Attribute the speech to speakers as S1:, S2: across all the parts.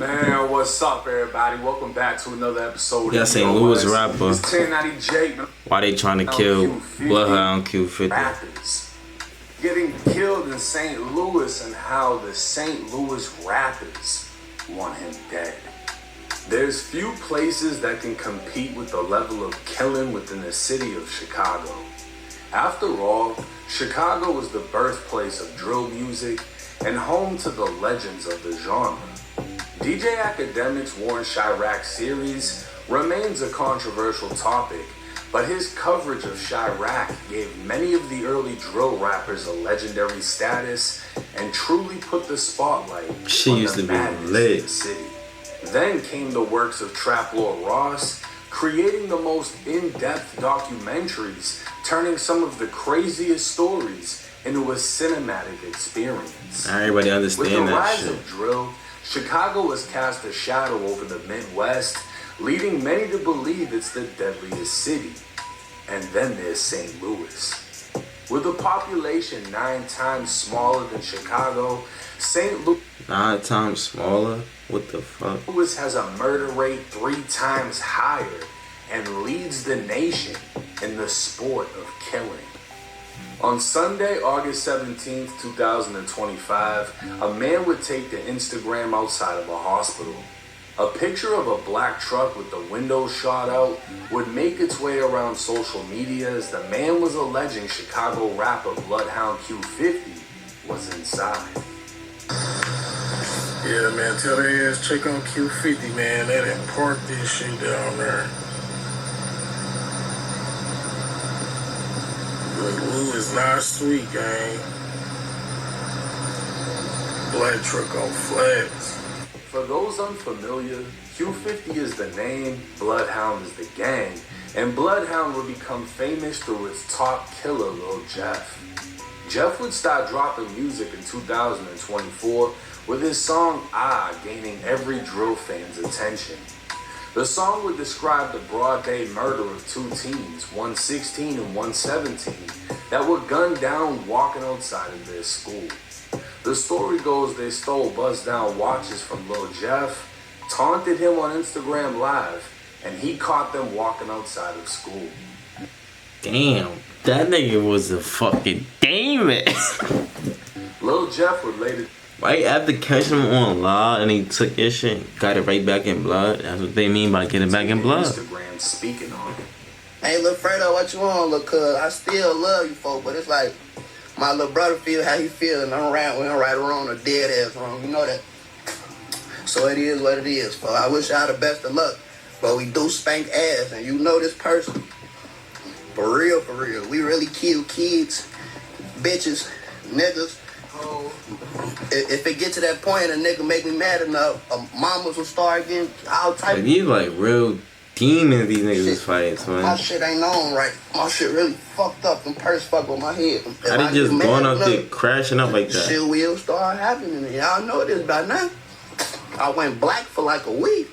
S1: Man, what's up, everybody? Welcome back to another episode.
S2: Yeah, St. Louis rapper.
S1: It's 1090 Jake.
S2: Why they trying to kill Bloodhound Q50?
S1: Rappers getting killed in St. Louis and how the St. Louis rappers want him dead. There's few places that can compete with the level of killing within the city of Chicago. After all, Chicago was the birthplace of drill music and home to the legends of the genre. DJ Academic's Warren Chirac series remains a controversial topic, but his coverage of Chirac gave many of the early drill rappers a legendary status and truly put the spotlight on the madness of the city. Then came the works of Trap Lord Ross, creating the most in-depth documentaries, turning some of the craziest stories into a cinematic experience.
S2: Everybody understand that shit.
S1: With the rise of drill, Chicago has cast a shadow over the Midwest, leading many to believe it's the deadliest city. And then there's St. Louis. With a population 9 times smaller than Chicago, St. Louis
S2: 9 times smaller? What the fuck?
S1: Louis has a murder rate 3 times higher and leads the nation in the sport of killing. On Sunday, August 17th, 2025, a man would take to Instagram outside of a hospital. A picture of a black truck with the windows shot out would make its way around social media as the man was alleging Chicago rapper Bloodhound Q50 was inside.
S3: Yeah, man, tell their ass check on Q50, man. They didn't park this shit down there. Blue is not sweet, gang. Black truck on flats.
S1: For those unfamiliar, Q50 is the name, Bloodhound is the gang, and Bloodhound would become famous through its top killer, Lil Jeff. Jeff would start dropping music in 2024 with his song Ah gaining every drill fan's attention. The song would describe the broad day murder of 2 teens, 116 and 117, that were gunned down walking outside of their school. The story goes they stole buzz-down watches from Lil Jeff, taunted him on Instagram Live, and he caught them walking outside of school.
S2: Damn, that nigga was a fucking demon.
S1: Lil Jeff would later...
S2: Right after catching him on live and he took your shit and got it right back in blood. That's what they mean by getting back in blood.
S1: Instagram speaking on it.
S4: Hey, lil' Fredo, what you on, lil' cuz? I still love you, folk, but it's like my little brother feel how he feel, and we don't right or wrong or dead ass wrong. You know that. So it is what it is, folk. I wish y'all the best of luck, but we do spank ass, and you know this person. For real, for real. We really kill kids, bitches, niggas. If it get to that point and a nigga make me mad enough, mamas will start getting all type of...
S2: These like real demons these niggas is fighting, man.
S4: My shit ain't on right. My shit really fucked up. Them purse fuck with my head.
S2: How they just going out there crashing up like that?
S4: Shit will start happening. Y'all know this by now. I went black for like a week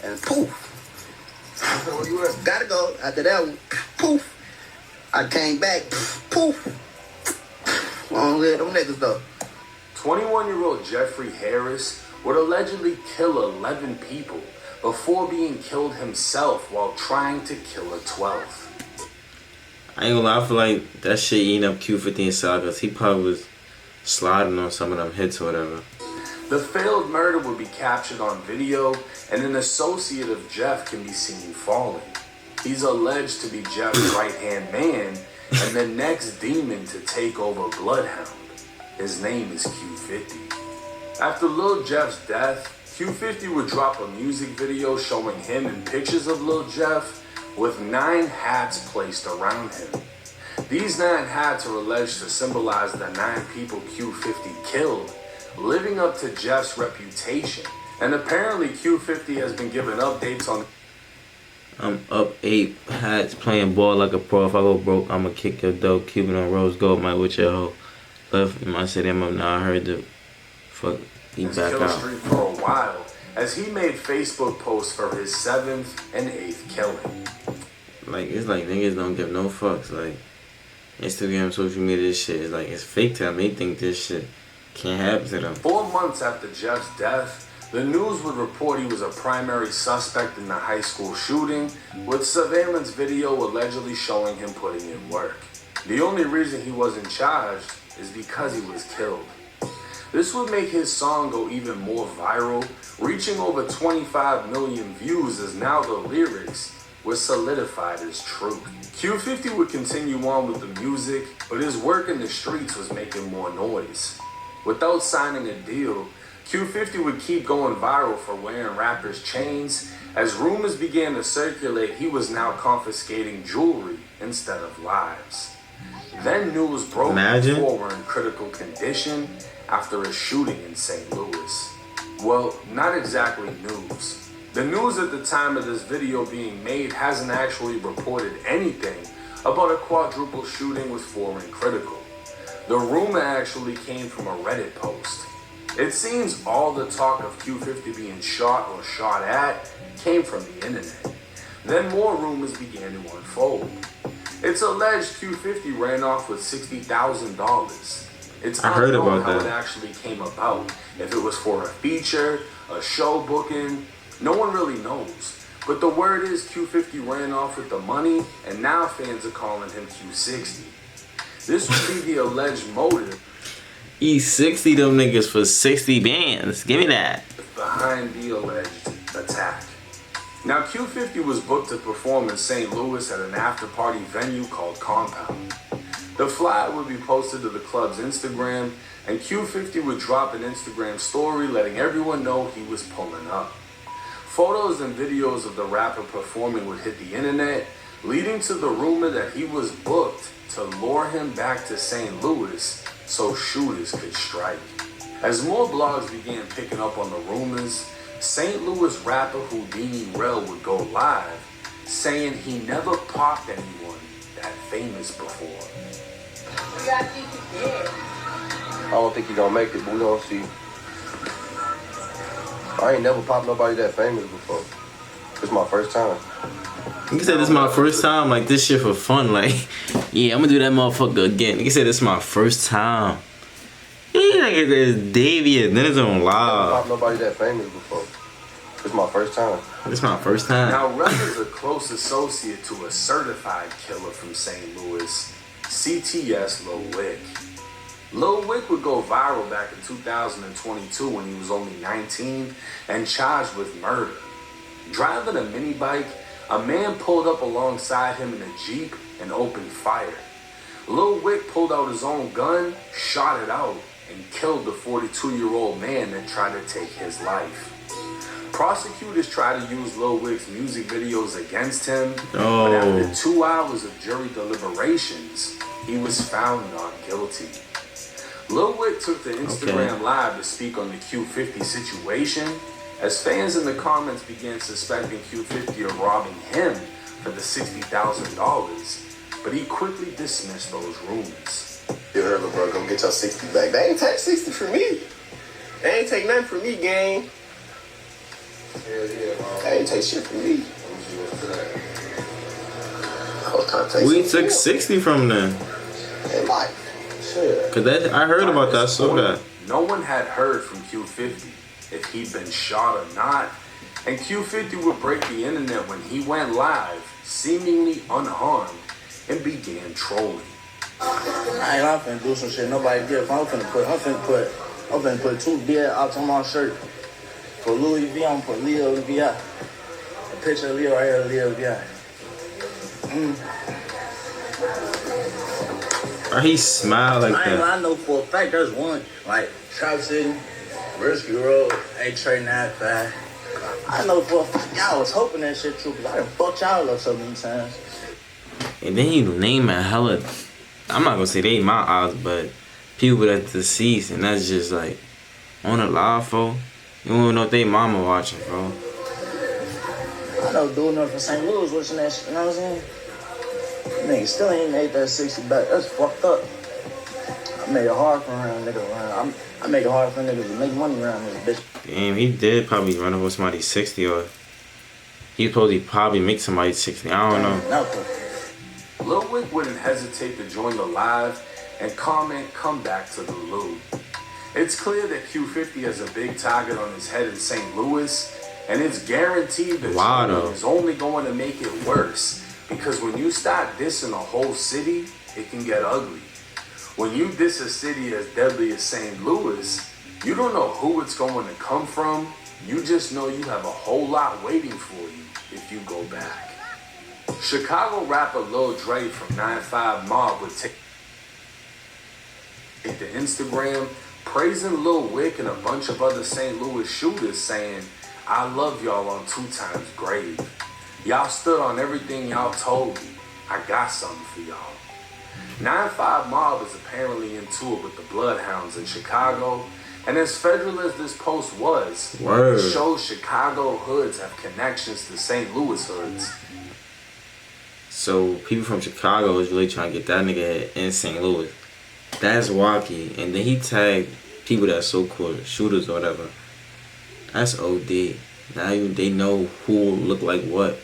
S4: and poof. Gotta go. After that one, poof. I came back, poof. Long live them niggas though.
S1: 21-year-old Jeffrey Harris would allegedly kill 11 people before being killed himself while trying to kill a 12th.
S2: I ain't gonna lie, I feel like that shit eating up Q50 inside because he probably was sliding on some of them hits or whatever.
S1: The failed murder would be captured on video, and an associate of Jeff can be seen falling. He's alleged to be Jeff's right-hand man and the next demon to take over Bloodhound. His name is Q50. After Lil Jeff's death, Q50 would drop a music video showing him in pictures of Lil Jeff with 9 hats placed around him. These 9 hats are alleged to symbolize the 9 people Q50 killed, living up to Jeff's reputation. And apparently Q50 has been given updates on...
S2: I'm up 8 hats playing ball like a pro. If I go broke, I'ma kick your dope. Cuban on rose gold, might with your hoe. Left in my city, I'm up now. I heard the fuck, he back out.
S1: Street for a while, as he made Facebook posts for his 7th and 8th killing.
S2: Like, it's like niggas don't give no fucks. Like, Instagram, social media, this shit is like, it's fake to them. They think this shit can't happen to them.
S1: 4 months after Jeff's death, The news would report he was a primary suspect in the high school shooting, with surveillance video allegedly showing him putting in work. The only reason he wasn't charged is because he was killed. This would make his song go even more viral, reaching over 25 million views as now the lyrics were solidified as truth. Q50 would continue on with the music, but his work in the streets was making more noise. Without signing a deal, Q50 would keep going viral for wearing rappers' chains. As rumors began to circulate, he was now confiscating jewelry instead of lives. Then news broke before were in critical condition after a shooting in St. Louis. Well, not exactly news. The news at the time of this video being made hasn't actually reported anything about a quadruple shooting with foreign critical. The rumor actually came from a Reddit post. It seems all the talk of Q50 being shot or shot at came from the internet. Then more rumors began to unfold. It's alleged Q50 ran off with $60,000. It's unknown how it actually came about. If it was for a feature, a show booking, no one really knows. But the word is Q50 ran off with the money, and now fans are calling him Q60. This would be the alleged motive.
S2: E60 them niggas for 60 bands. Give me that.
S1: Behind the alleged attack. Now Q50 was booked to perform in St. Louis at an after-party venue called Compound. The flyer would be posted to the club's Instagram, and Q50 would drop an Instagram story letting everyone know he was pulling up. Photos and videos of the rapper performing would hit the internet, leading to the rumor that he was booked to lure him back to St. Louis so shooters could strike. As more blogs began picking up on the rumors, St. Louis rapper Houdini Rel would go live, saying he never popped anyone that famous before.
S5: I don't think he gonna make it, but we gonna see. I ain't never popped nobody that famous before. It's my first time.
S2: You said this is my first time, like this shit for fun, like, yeah, I'm gonna do that motherfucker again. You said this is my first time. Yeah, like it's devious, then it's on live.
S5: I never popped nobody that famous before. It's my first time.
S2: This is my first time.
S1: Now, Rel is a close associate to a certified killer from St. Louis, CTS Lil Wick. Lil Wick would go viral back in 2022 when he was only 19 and charged with murder. Driving a mini bike, a man pulled up alongside him in a Jeep and opened fire. Lil Wick pulled out his own gun, shot it out, and killed the 42-year-old man that tried to take his life. Prosecutors tried to use Lil Wick's music videos against him, but after 2 hours of jury deliberations, he was found not guilty. Lil Wick took to Instagram Live to speak on the Q50 situation, as fans in the comments began suspecting Q50 of robbing him for the $60,000, but he quickly dismissed those rumors.
S5: You heard me, bro. Go get your 60 back. They ain't take 60 from me. They ain't take nothing from me, gang. They ain't take shit from me.
S2: We took 60 from them.
S5: They might. Shit.
S2: Cause that, I heard about that, so that.
S1: No one had heard from Q50 if he'd been shot or not, and Q50 would break the internet when he went live, seemingly unharmed, and began trolling.
S4: I'm finna do some shit nobody did. I'm finna put 2 dead outs on my shirt. For Louis V, I'm gonna put Lil V.I. A picture of Lil right here, Lil V.I.
S2: Or he smiled like that.
S4: I know for a fact there's one, like Trap City, Risky Road, A-Trey 95. I know for a fact y'all was hoping that shit true, because I done fucked y'all up so many times.
S2: And then you name a hella, I'm not gonna say they my odds, but people that's deceased, and that's just like on a live for. You don't even know if they mama watching, bro.
S4: I know doing nothing for St. Louis watching that shit, you know what I'm saying? Nigga still ain't made that 60 back. That's fucked up. I made it hard for around niggas around. I make it hard for niggas to make money around this bitch.
S2: Damn, he did probably run over somebody 60, or he probably make somebody 60. I don't know.
S1: Lil Wick wouldn't hesitate to join the live and comment, "Come back to the Lou." It's clear that Q50 has a big target on his head in St. Louis, and it's guaranteed that shooting is only going to make it worse. Because when you start dissing a whole city, it can get ugly. When you diss a city as deadly as St. Louis, you don't know who it's going to come from. You just know you have a whole lot waiting for you if you go back. Chicago rapper Lil Dre from 9-5 Mob would take to Instagram praising Lil Wick and a bunch of other St. Louis shooters, saying, "I love y'all on 2 times grave. Y'all stood on everything y'all told me. I got something for y'all." 9-5 Mob is apparently in tour with the Bloodhounds in Chicago, and as federal as this post was, it shows Chicago hoods have connections to St. Louis hoods.
S2: So people from Chicago is really trying to get that nigga in St. Louis. That's wacky. And then he tagged people that's so-called shooters or whatever. That's OD. Now they know who look like what.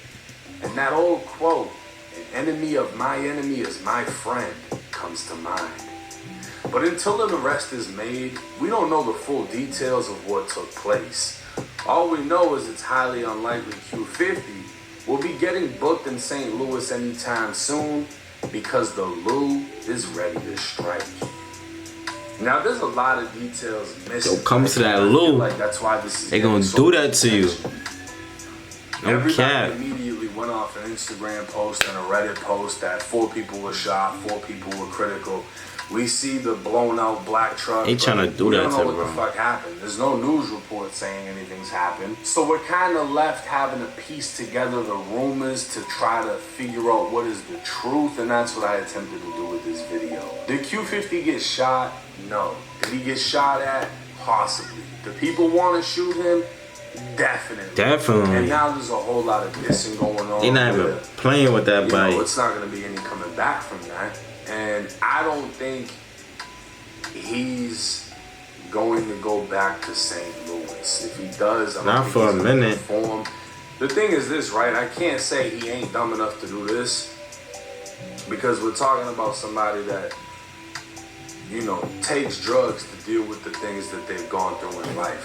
S1: And that old quote, "An enemy of my enemy is my friend," comes to mind. But until an arrest is made, we don't know the full details of what took place. All we know is it's highly unlikely Q50 will be getting booked in St. Louis anytime soon, because the Lou is ready to strike. Now there's a lot of details missing.
S2: Yo, comes to that Lou.
S1: Like that's why this is.
S2: They gonna do that to you. No
S1: Everybody
S2: cap.
S1: immediately went off an Instagram post and a Reddit post that 4 people were shot, 4 people were critical. We see the blown out black truck.
S2: They trying to do that to
S1: him. We don't know what the
S2: bro.
S1: fuck happened. There's no news report saying anything's happened. So we're kind of left having to piece together the rumors to try to figure out what is the truth, and that's what I attempted to do with this video. Did Q50 get shot? No. Did he get shot at? Possibly. Do people want to shoot him? Definitely.
S2: Definitely.
S1: And now there's a whole lot of dissing going on.
S2: They not even playing with that bite.
S1: It's not going to be any coming back from that. And I don't think he's going to go back to St. Louis. If he does, I don't
S2: Not
S1: think
S2: for
S1: he's
S2: a
S1: gonna
S2: minute.
S1: perform. The thing is this, right? I can't say he ain't dumb enough to do this, because we're talking about somebody that, takes drugs to deal with the things that they've gone through in life.